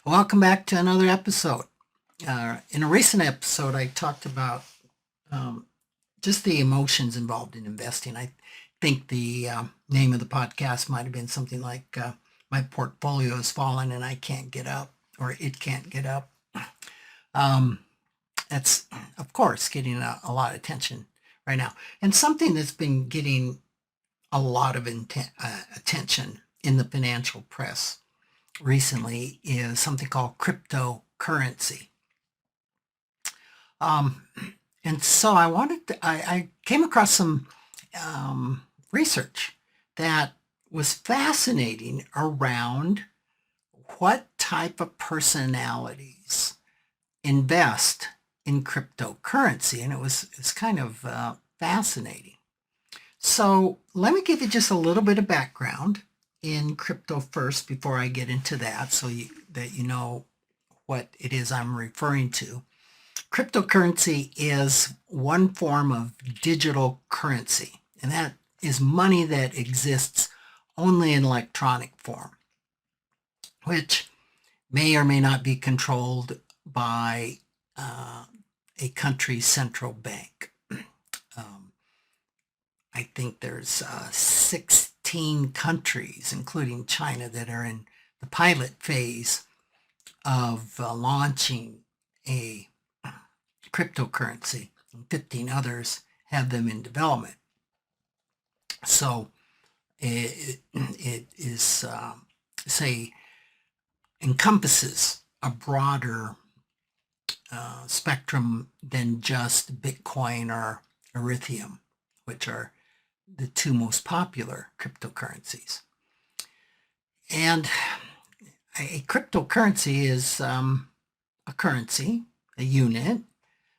Welcome back to another episode. In a recent episode, I talked about um, just the emotions involved in investing. I think the name of the podcast might have been something like My Portfolio Has Fallen and I Can't Get Up, or It Can't Get Up. Um, that's, of course, getting a lot of attention right now. And something that's been getting a lot of attention in the financial press recently is something called cryptocurrency. Um, and so I came across some research that was fascinating around what type of personalities invest in cryptocurrency. And it's kind of fascinating. So let me give you just a little bit of background in crypto first before I get into that that you know what it is I'm referring to. Cryptocurrency is one form of digital currency, and that is money that exists only in electronic form, which may or may not be controlled by a country's central bank. I think there's 16 countries, including China, that are in the pilot phase of launching a cryptocurrency, and 15 others have them in development. So it is, say, encompasses a broader spectrum than just Bitcoin or Ethereum, which are the two most popular cryptocurrencies. And a cryptocurrency is a currency, a unit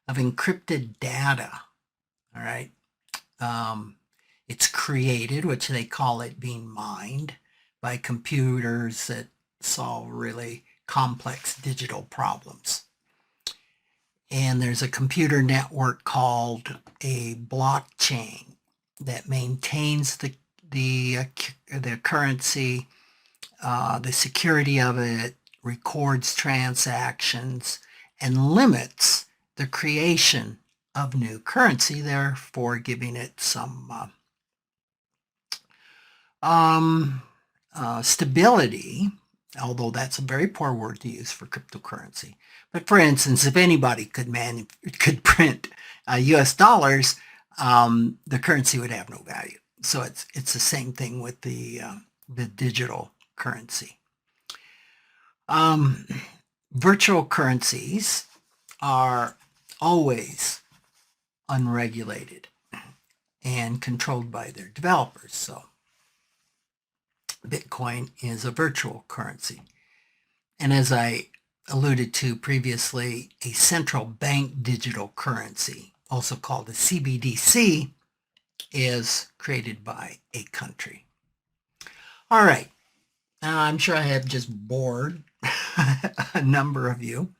of encrypted data. All right. It's created, which they call it being mined, by computers that solve really complex digital problems. And there's a computer network called a blockchain that maintains the currency, the security of it, records transactions, and limits the creation of new currency, therefore giving it some stability, although that's a very poor word to use for cryptocurrency. But for instance, if anybody could print US dollars, the currency would have no value. So it's the same thing with the digital currency. Virtual currencies are always unregulated and controlled by their developers. So Bitcoin is a virtual currency. And as I alluded to previously, a central bank digital currency, also called a CBDC, is created by a country. All right. I'm sure I have just bored a number of you.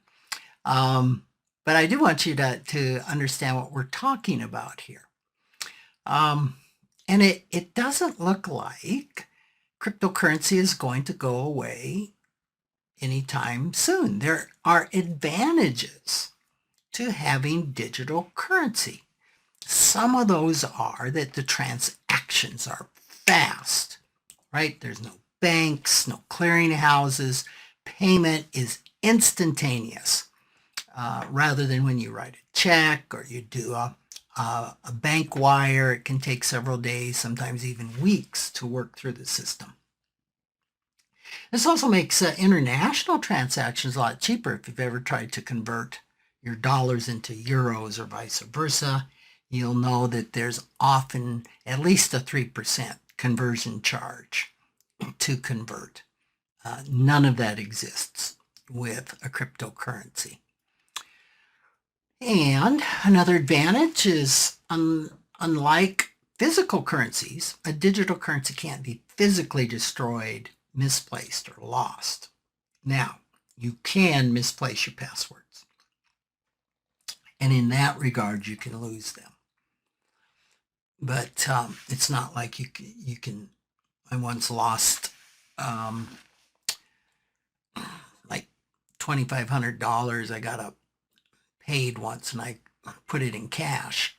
But I do want you to understand what we're talking about here. And it doesn't look like cryptocurrency is going to go away anytime soon. There are advantages to having digital currency. Some of those are that the transactions are fast, right? There's no banks, no clearinghouses. Payment is instantaneous, rather than when you write a check or you do a bank wire. It can take several days, sometimes even weeks, to work through the system. This also makes international transactions a lot cheaper. If you've ever tried to convert your dollars into euros or vice versa, you'll know that there's often at least a 3% conversion charge to convert. None of that exists with a cryptocurrency. And another advantage is, unlike physical currencies, a digital currency can't be physically destroyed, misplaced, or lost. Now, you can misplace your passwords. And in that regard, you can lose them. But it's not like you can. I once lost like $2,500 I got paid once, and I put it in cash,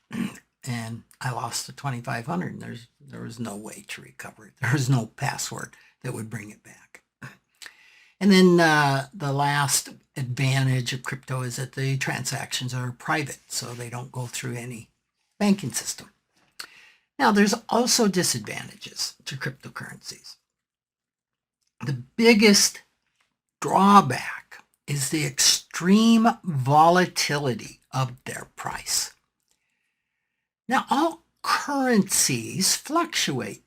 and I lost the $2,500, and there was no way to recover it. There was no password that would bring it back. And then the last advantage of crypto is that the transactions are private, so they don't go through any banking system. Now, there's also disadvantages to cryptocurrencies. The biggest drawback is the extreme volatility of their price. Now, all currencies fluctuate.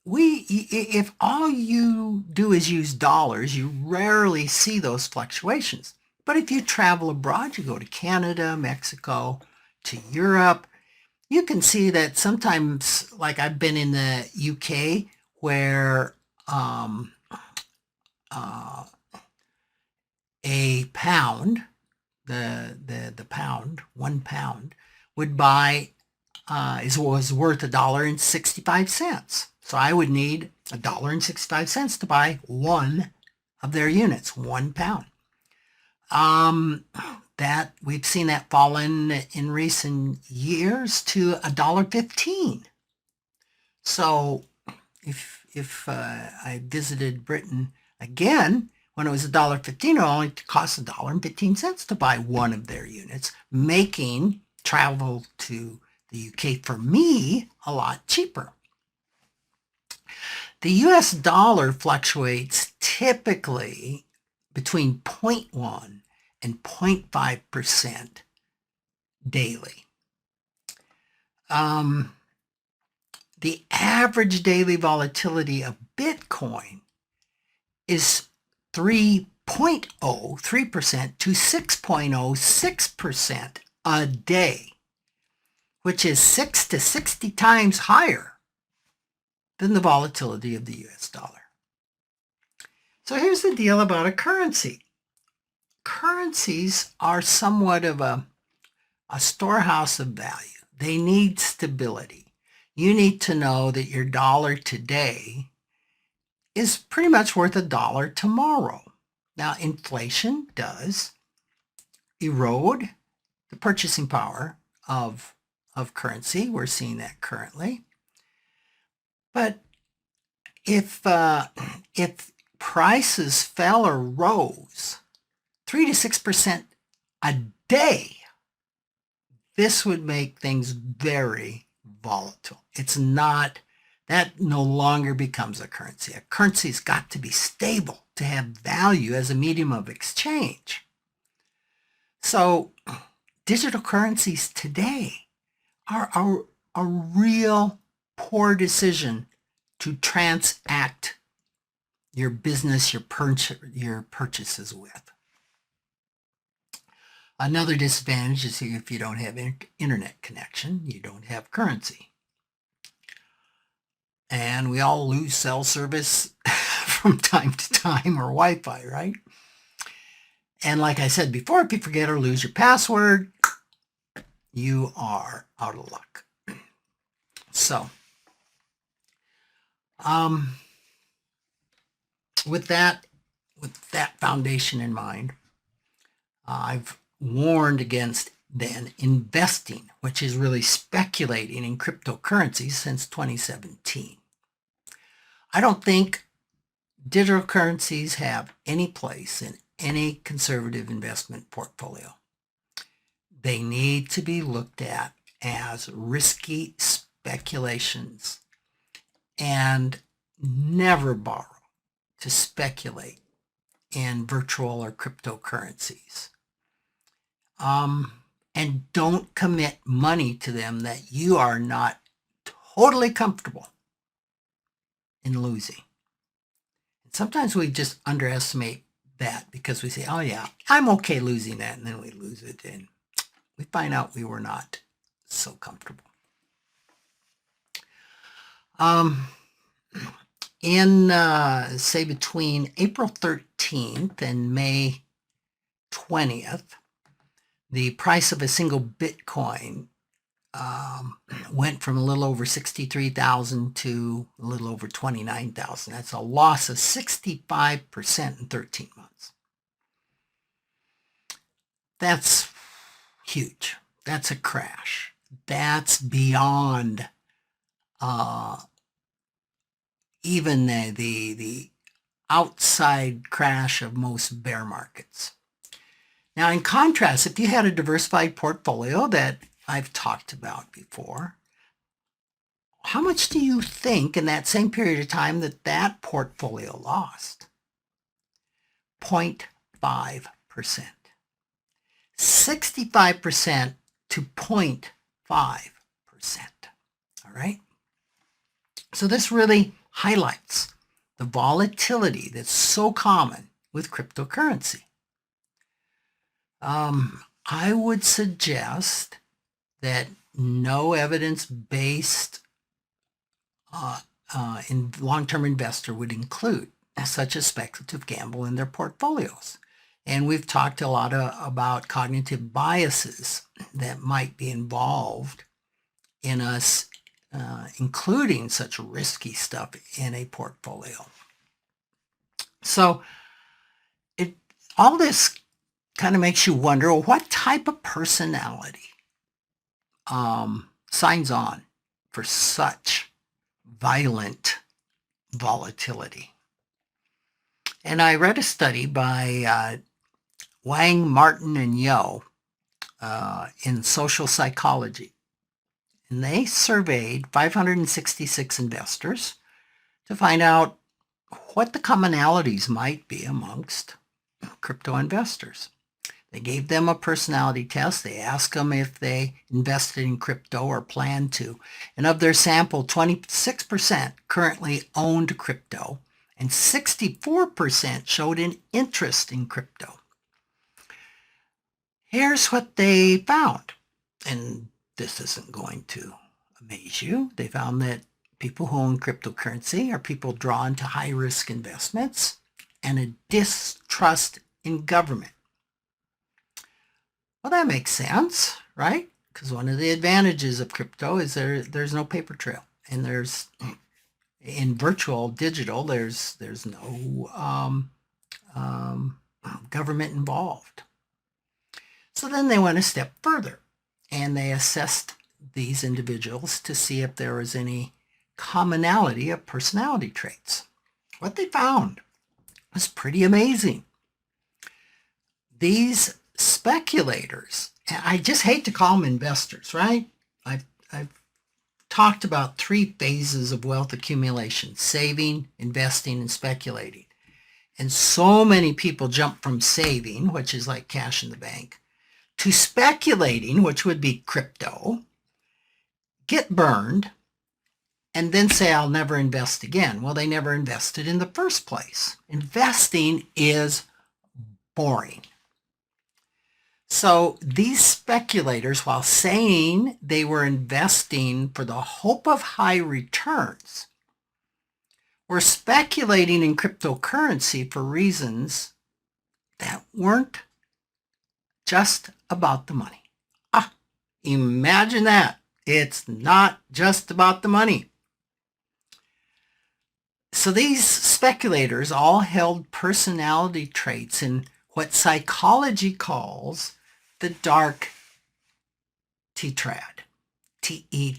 If all you do is use dollars, you rarely see those fluctuations. But if you travel abroad, you go to Canada, Mexico, to Europe, you can see that sometimes, like I've been in the UK, where a pound, the pound, 1 pound, would buy was worth $1.65. So I would need $1.65 to buy one of their units, 1 pound. That we've seen that fall in recent years to $1.15. So if I visited Britain again, when it was $1.15, it only cost $1.15 to buy one of their units, making travel to the UK for me a lot cheaper. The US dollar fluctuates typically between 0.1 and 0.5% daily. The average daily volatility of Bitcoin is 3.03% to 6.06% a day, which is 6 to 60 times higher than the volatility of the US dollar. So here's the deal about a currency. Currencies are somewhat of a storehouse of value. They need stability. You need to know that your dollar today is pretty much worth $1 tomorrow. Now, inflation does erode the purchasing power of currency. We're seeing that currently. But if prices fell or rose 3 to 6% a day, this would make things very volatile. It's not, that no longer becomes a currency. A currency's got to be stable to have value as a medium of exchange. So digital currencies today are a real poor decision to transact your business, your purchases with. Another disadvantage is if you don't have internet connection, you don't have currency. And we all lose cell service from time to time, or Wi-Fi, right? And like I said before, if you forget or lose your password, you are out of luck. So, with that foundation in mind, I've warned against then investing, which is really speculating in cryptocurrencies, since 2017. I don't think digital currencies have any place in any conservative investment portfolio. They need to be looked at as risky speculations, and never borrow to speculate in virtual or cryptocurrencies. And don't commit money to them that you are not totally comfortable in losing. And sometimes we just underestimate that because we say, oh yeah, I'm okay losing that, and then we lose it, and we find out we were not so comfortable. Say between April 13th and May 20th, the price of a single Bitcoin went from a little over 63,000 to a little over 29,000. That's a loss of 65% in 13 months. That's huge. That's a crash. That's beyond even the outside crash of most bear markets. Now, in contrast, if you had a diversified portfolio that I've talked about before, how much do you think in that same period of time that that portfolio lost? 0.5%. 65% to 0.5%. All right? So this really highlights the volatility that's so common with cryptocurrency. I would suggest that no evidence-based in long-term investor would include such a speculative gamble in their portfolios. And we've talked a lot about cognitive biases that might be involved in us including such risky stuff in a portfolio. So all this kind of makes you wonder, well, what type of personality signs on for such violent volatility? And I read a study by Wang, Martin, and Yo in social psychology. And they surveyed 566 investors to find out what the commonalities might be amongst crypto investors. They gave them a personality test. They asked them if they invested in crypto or planned to. And of their sample, 26% currently owned crypto and 64% showed an interest in crypto. Here's what they found. And this isn't going to amaze you. They found that people who own cryptocurrency are people drawn to high-risk investments and a distrust in government. Well, that makes sense, right? Because one of the advantages of crypto is there's no paper trail, and there's in virtual digital there's no government involved. So then they went a step further, and they assessed these individuals to see if there was any commonality of personality traits. What they found was pretty amazing. These speculators, and I just hate to call them investors, right? I've talked about 3 phases of wealth accumulation: saving, investing, and speculating. And so many people jump from saving, which is like cash in the bank, to speculating, which would be crypto, get burned, and then say, I'll never invest again. Well, they never invested in the first place. Investing is boring. So these speculators, while saying they were investing for the hope of high returns, were speculating in cryptocurrency for reasons that weren't just about the money. Imagine that. It's not just about the money. So these speculators all held personality traits in what psychology calls the dark tetrad, T-E-T-R-A-D.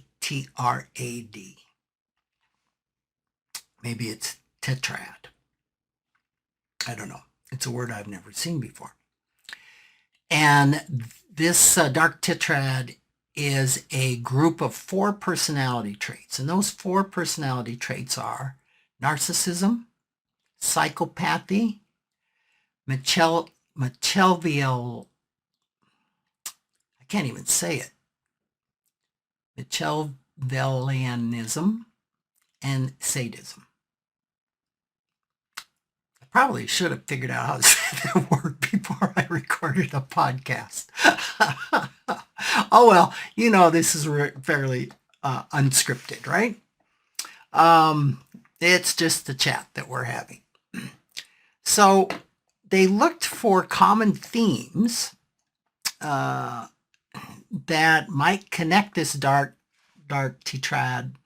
Maybe it's tetrad. I don't know. It's a word I've never seen before. And this dark tetrad is a group of 4 personality traits. And those 4 personality traits are narcissism, psychopathy, Machiavellianism, I can't even say it, Machiavellianism, and sadism. I probably should have figured out how to say that word before I recorded a podcast. Oh well, you know this is fairly unscripted, right? It's just the chat that we're having. So they looked for common themes that might connect this dark tetrad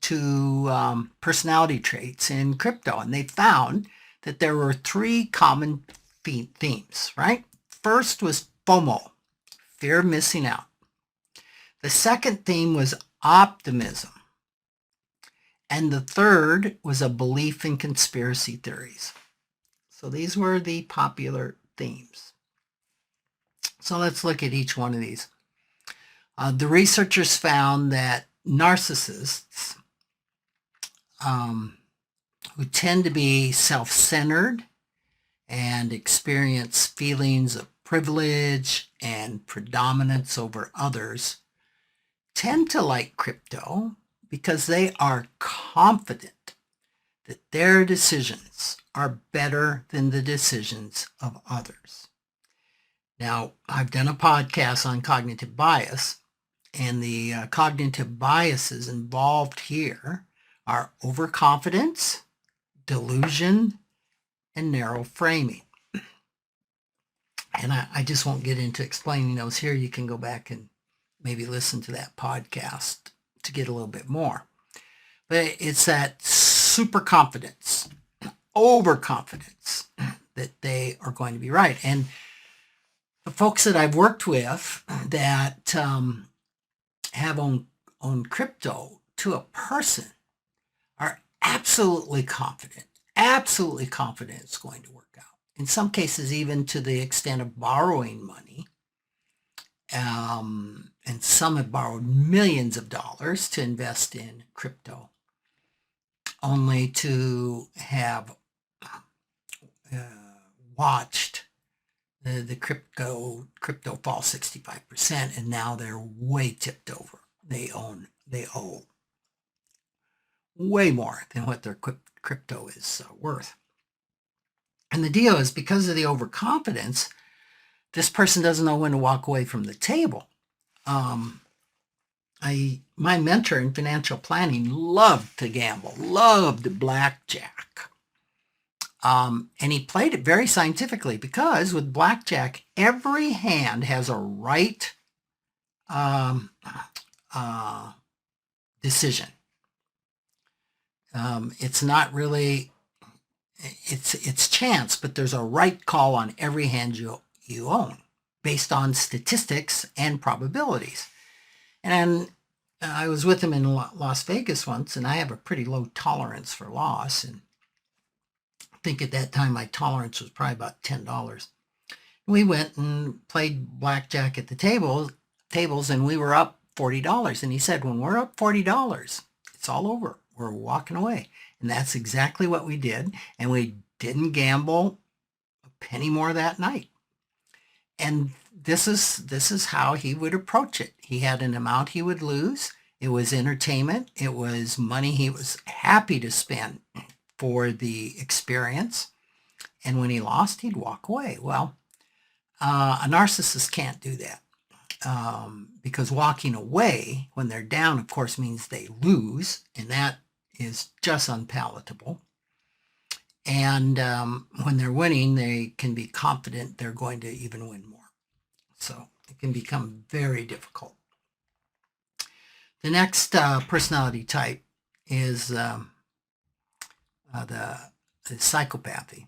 to personality traits in crypto. And they found that there were 3 common themes, right? First was FOMO, fear of missing out. The second theme was optimism. And the third was a belief in conspiracy theories. So these were the popular themes. So let's look at each one of these. The researchers found that narcissists who tend to be self-centered and experience feelings of privilege and predominance over others tend to like crypto because they are confident that their decisions are better than the decisions of others. Now, I've done a podcast on cognitive bias, and the cognitive biases involved here are overconfidence, delusion, and narrow framing. And I just won't get into explaining those here. You can go back and maybe listen to that podcast to get a little bit more. But it's that super confidence, overconfidence that they are going to be right. And the folks that I've worked with that have owned crypto to a person are absolutely confident it's going to work out. In some cases, even to the extent of borrowing money. And some have borrowed millions of dollars to invest in crypto, only to have watched the crypto fall 65%, and now they're way tipped over. They owe way more than what their crypto is worth. And the deal is, because of the overconfidence, this person doesn't know when to walk away from the table. My mentor in financial planning loved to gamble, loved blackjack. And he played it very scientifically, because with blackjack, every hand has a right decision. It's not really, it's chance, but there's a right call on every hand you own, based on statistics and probabilities. And I was with him in Las Vegas once, and I have a pretty low tolerance for loss. And I think at that time my tolerance was probably about $10. We went and played blackjack at the tables, and we were up $40. And he said, when we're up $40, it's all over. We're walking away. And that's exactly what we did. And we didn't gamble a penny more that night. And this is how he would approach it. He had an amount he would lose. It was entertainment. It was money he was happy to spend for the experience. And when he lost, he'd walk away. Well, a narcissist can't do that, because walking away when they're down, of course, means they lose, and that is just unpalatable. And when they're winning, they can be confident they're going to even win more. So it can become very difficult. The next personality type is the psychopathy,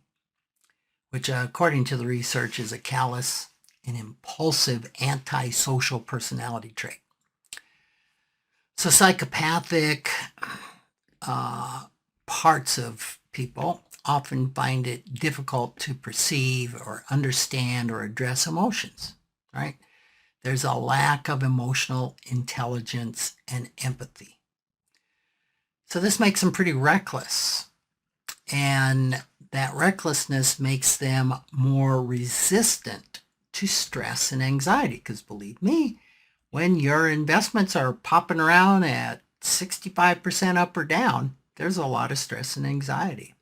which according to the research is a callous and impulsive antisocial personality trait. So psychopathic parts of people often find it difficult to perceive or understand or address emotions, right? There's a lack of emotional intelligence and empathy. So this makes them pretty reckless. And that recklessness makes them more resistant to stress and anxiety. Because believe me, when your investments are popping around at 65% up or down, there's a lot of stress and anxiety.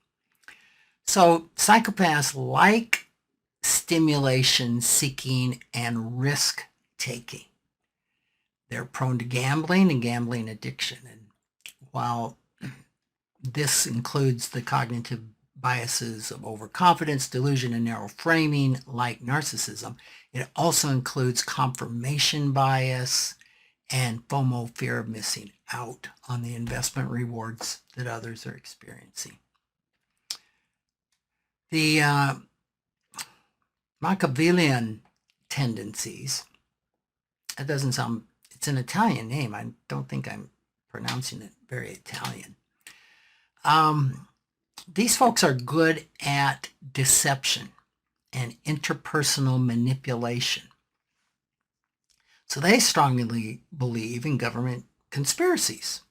So psychopaths like stimulation seeking and risk taking. They're prone to gambling and gambling addiction. And while this includes the cognitive biases of overconfidence, delusion, and narrow framing like narcissism, it also includes confirmation bias and FOMO, fear of missing out on the investment rewards that others are experiencing. The Machiavellian Tendencies. That doesn't sound, it's an Italian name. I don't think I'm pronouncing it very Italian. These folks are good at deception and interpersonal manipulation. So they strongly believe in government conspiracies.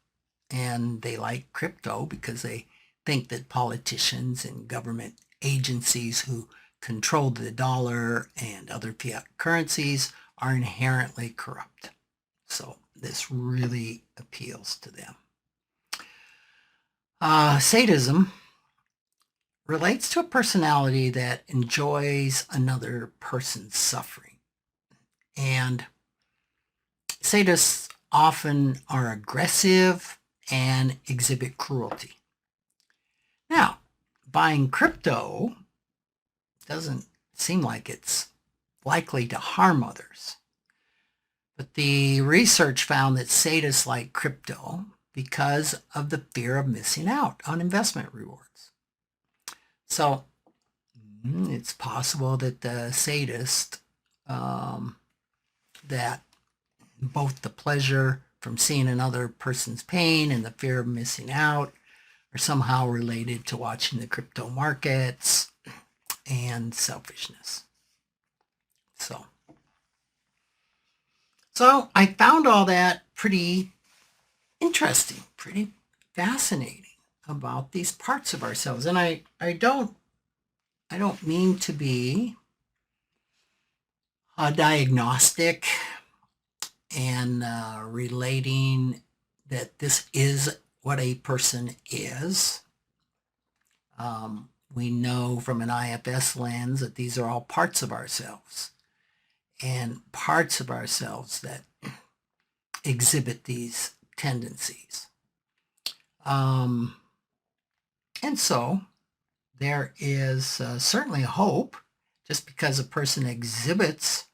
And they like crypto because they think that politicians and government agencies who control the dollar and other fiat currencies are inherently corrupt. So this really appeals to them. Sadism relates to a personality that enjoys another person's suffering. And sadists often are aggressive and exhibit cruelty. Now, buying crypto doesn't seem like it's likely to harm others. But the research found that sadists like crypto because of the fear of missing out on investment rewards. So it's possible that the sadist, that both the pleasure from seeing another person's pain and the fear of missing out are somehow related to watching the crypto markets and selfishness. So I found all that pretty interesting, pretty fascinating about these parts of ourselves. And I don't mean to be a diagnostic and relating that this is what a person is. We know from an IFS lens that these are all parts of ourselves, and parts of ourselves that exhibit these tendencies. And so there is certainly hope. Just because a person exhibits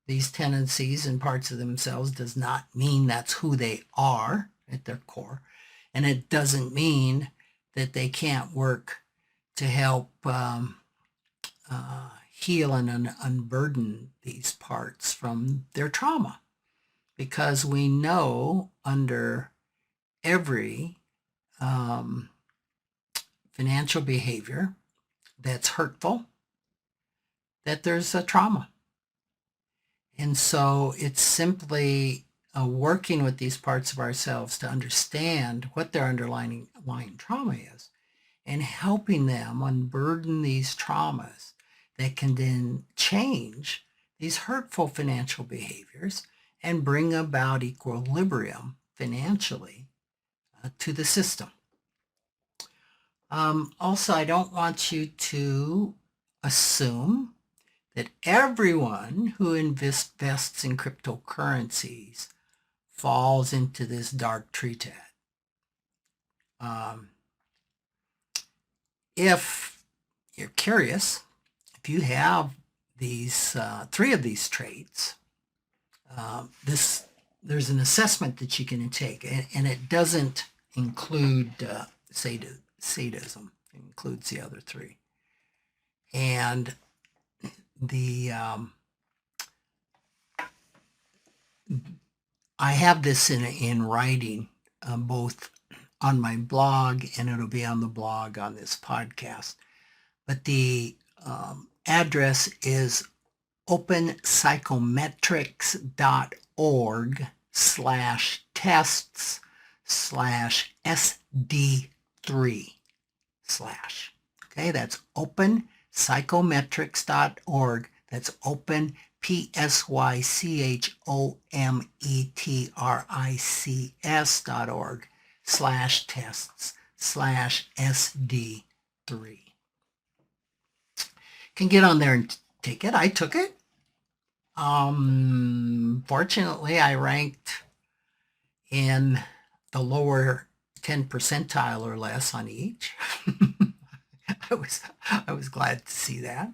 these tendencies and parts of themselves does not mean that's who they are at their core. And it doesn't mean that they can't work to help heal and unburden these parts from their trauma. Because we know under every financial behavior that's hurtful, that there's a trauma. And so it's simply working with these parts of ourselves to understand what their underlying trauma is and helping them unburden these traumas that can then change these hurtful financial behaviors and bring about equilibrium financially to the system. Also, I don't want you to assume that everyone who invests in cryptocurrencies falls into this dark tetrad. If you're curious, if you have these three of these traits, there's an assessment that you can take, and it doesn't include sadism. It includes the other three. And I have this in writing, both on my blog, and it'll be on the blog on this podcast. But the address is openpsychometrics.org/tests/SD3/. Okay, that's openpsychometrics.org. That's open, psychometrics.org/tests/SD3. Can get on there and take it. I took it. Fortunately, I ranked in the lower 10 percentile or less on each. I was glad to see that.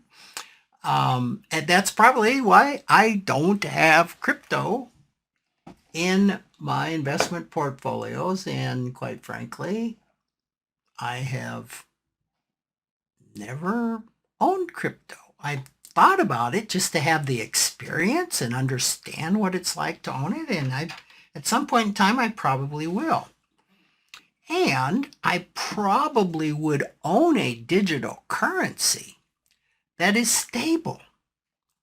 And that's probably why I don't have crypto in my investment portfolios. And quite frankly, I have never owned crypto. I thought about it just to have the experience experience and understand what it's like to own it. And at some point in time, I probably will. And I probably would own a digital currency that is stable,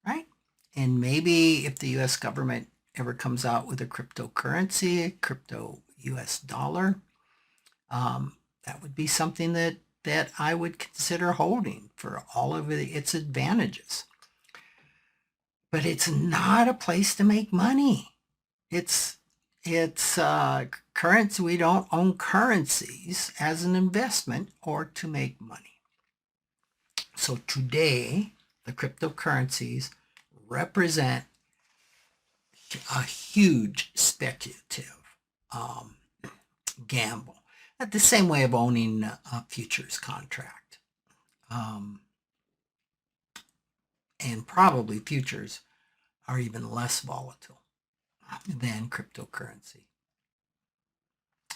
right? And maybe if the US government ever comes out with a cryptocurrency, a crypto US dollar, that would be something that I would consider holding for all of its advantages. But it's not a place to make money. It's currency. We don't own currencies as an investment or to make money. So today, the cryptocurrencies represent a huge speculative gamble. Not the same way of owning a futures contract. And probably futures are even less volatile than cryptocurrency.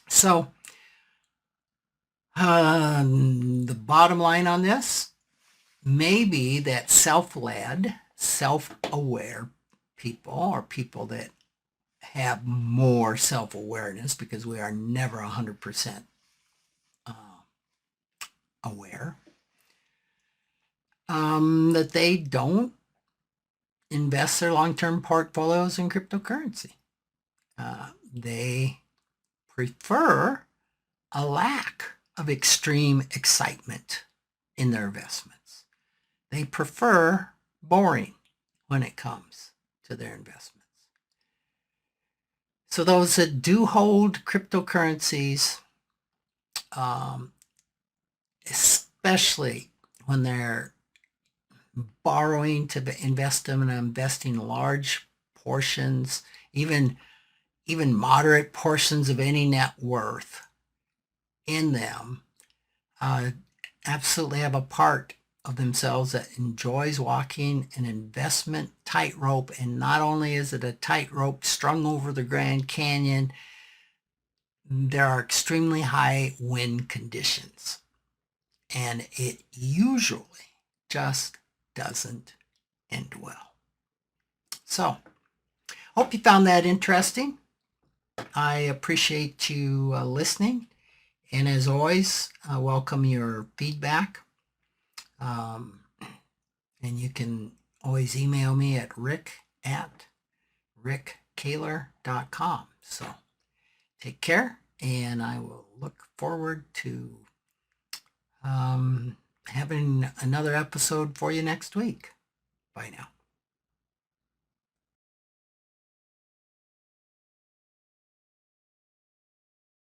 So the bottom line on this may be that self-led, self-aware people, or people that have more self-awareness, because we are never 100% aware, that they don't invest their long-term portfolios in cryptocurrency. They prefer a lack of extreme excitement in their investments. They prefer boring when it comes to their investments. So those that do hold cryptocurrencies, especially when they're borrowing to invest them and investing large portions, even moderate portions of any net worth in them, absolutely have a part of themselves that enjoys walking an investment tightrope. And not only is it a tightrope strung over the Grand Canyon, there are extremely high wind conditions. And it usually just doesn't end well. So, hope you found that interesting. I appreciate you listening. And as always, I welcome your feedback. And you can always email me at rick@rickkaler.com. So take care, and I will look forward to having another episode for you next week. Bye now.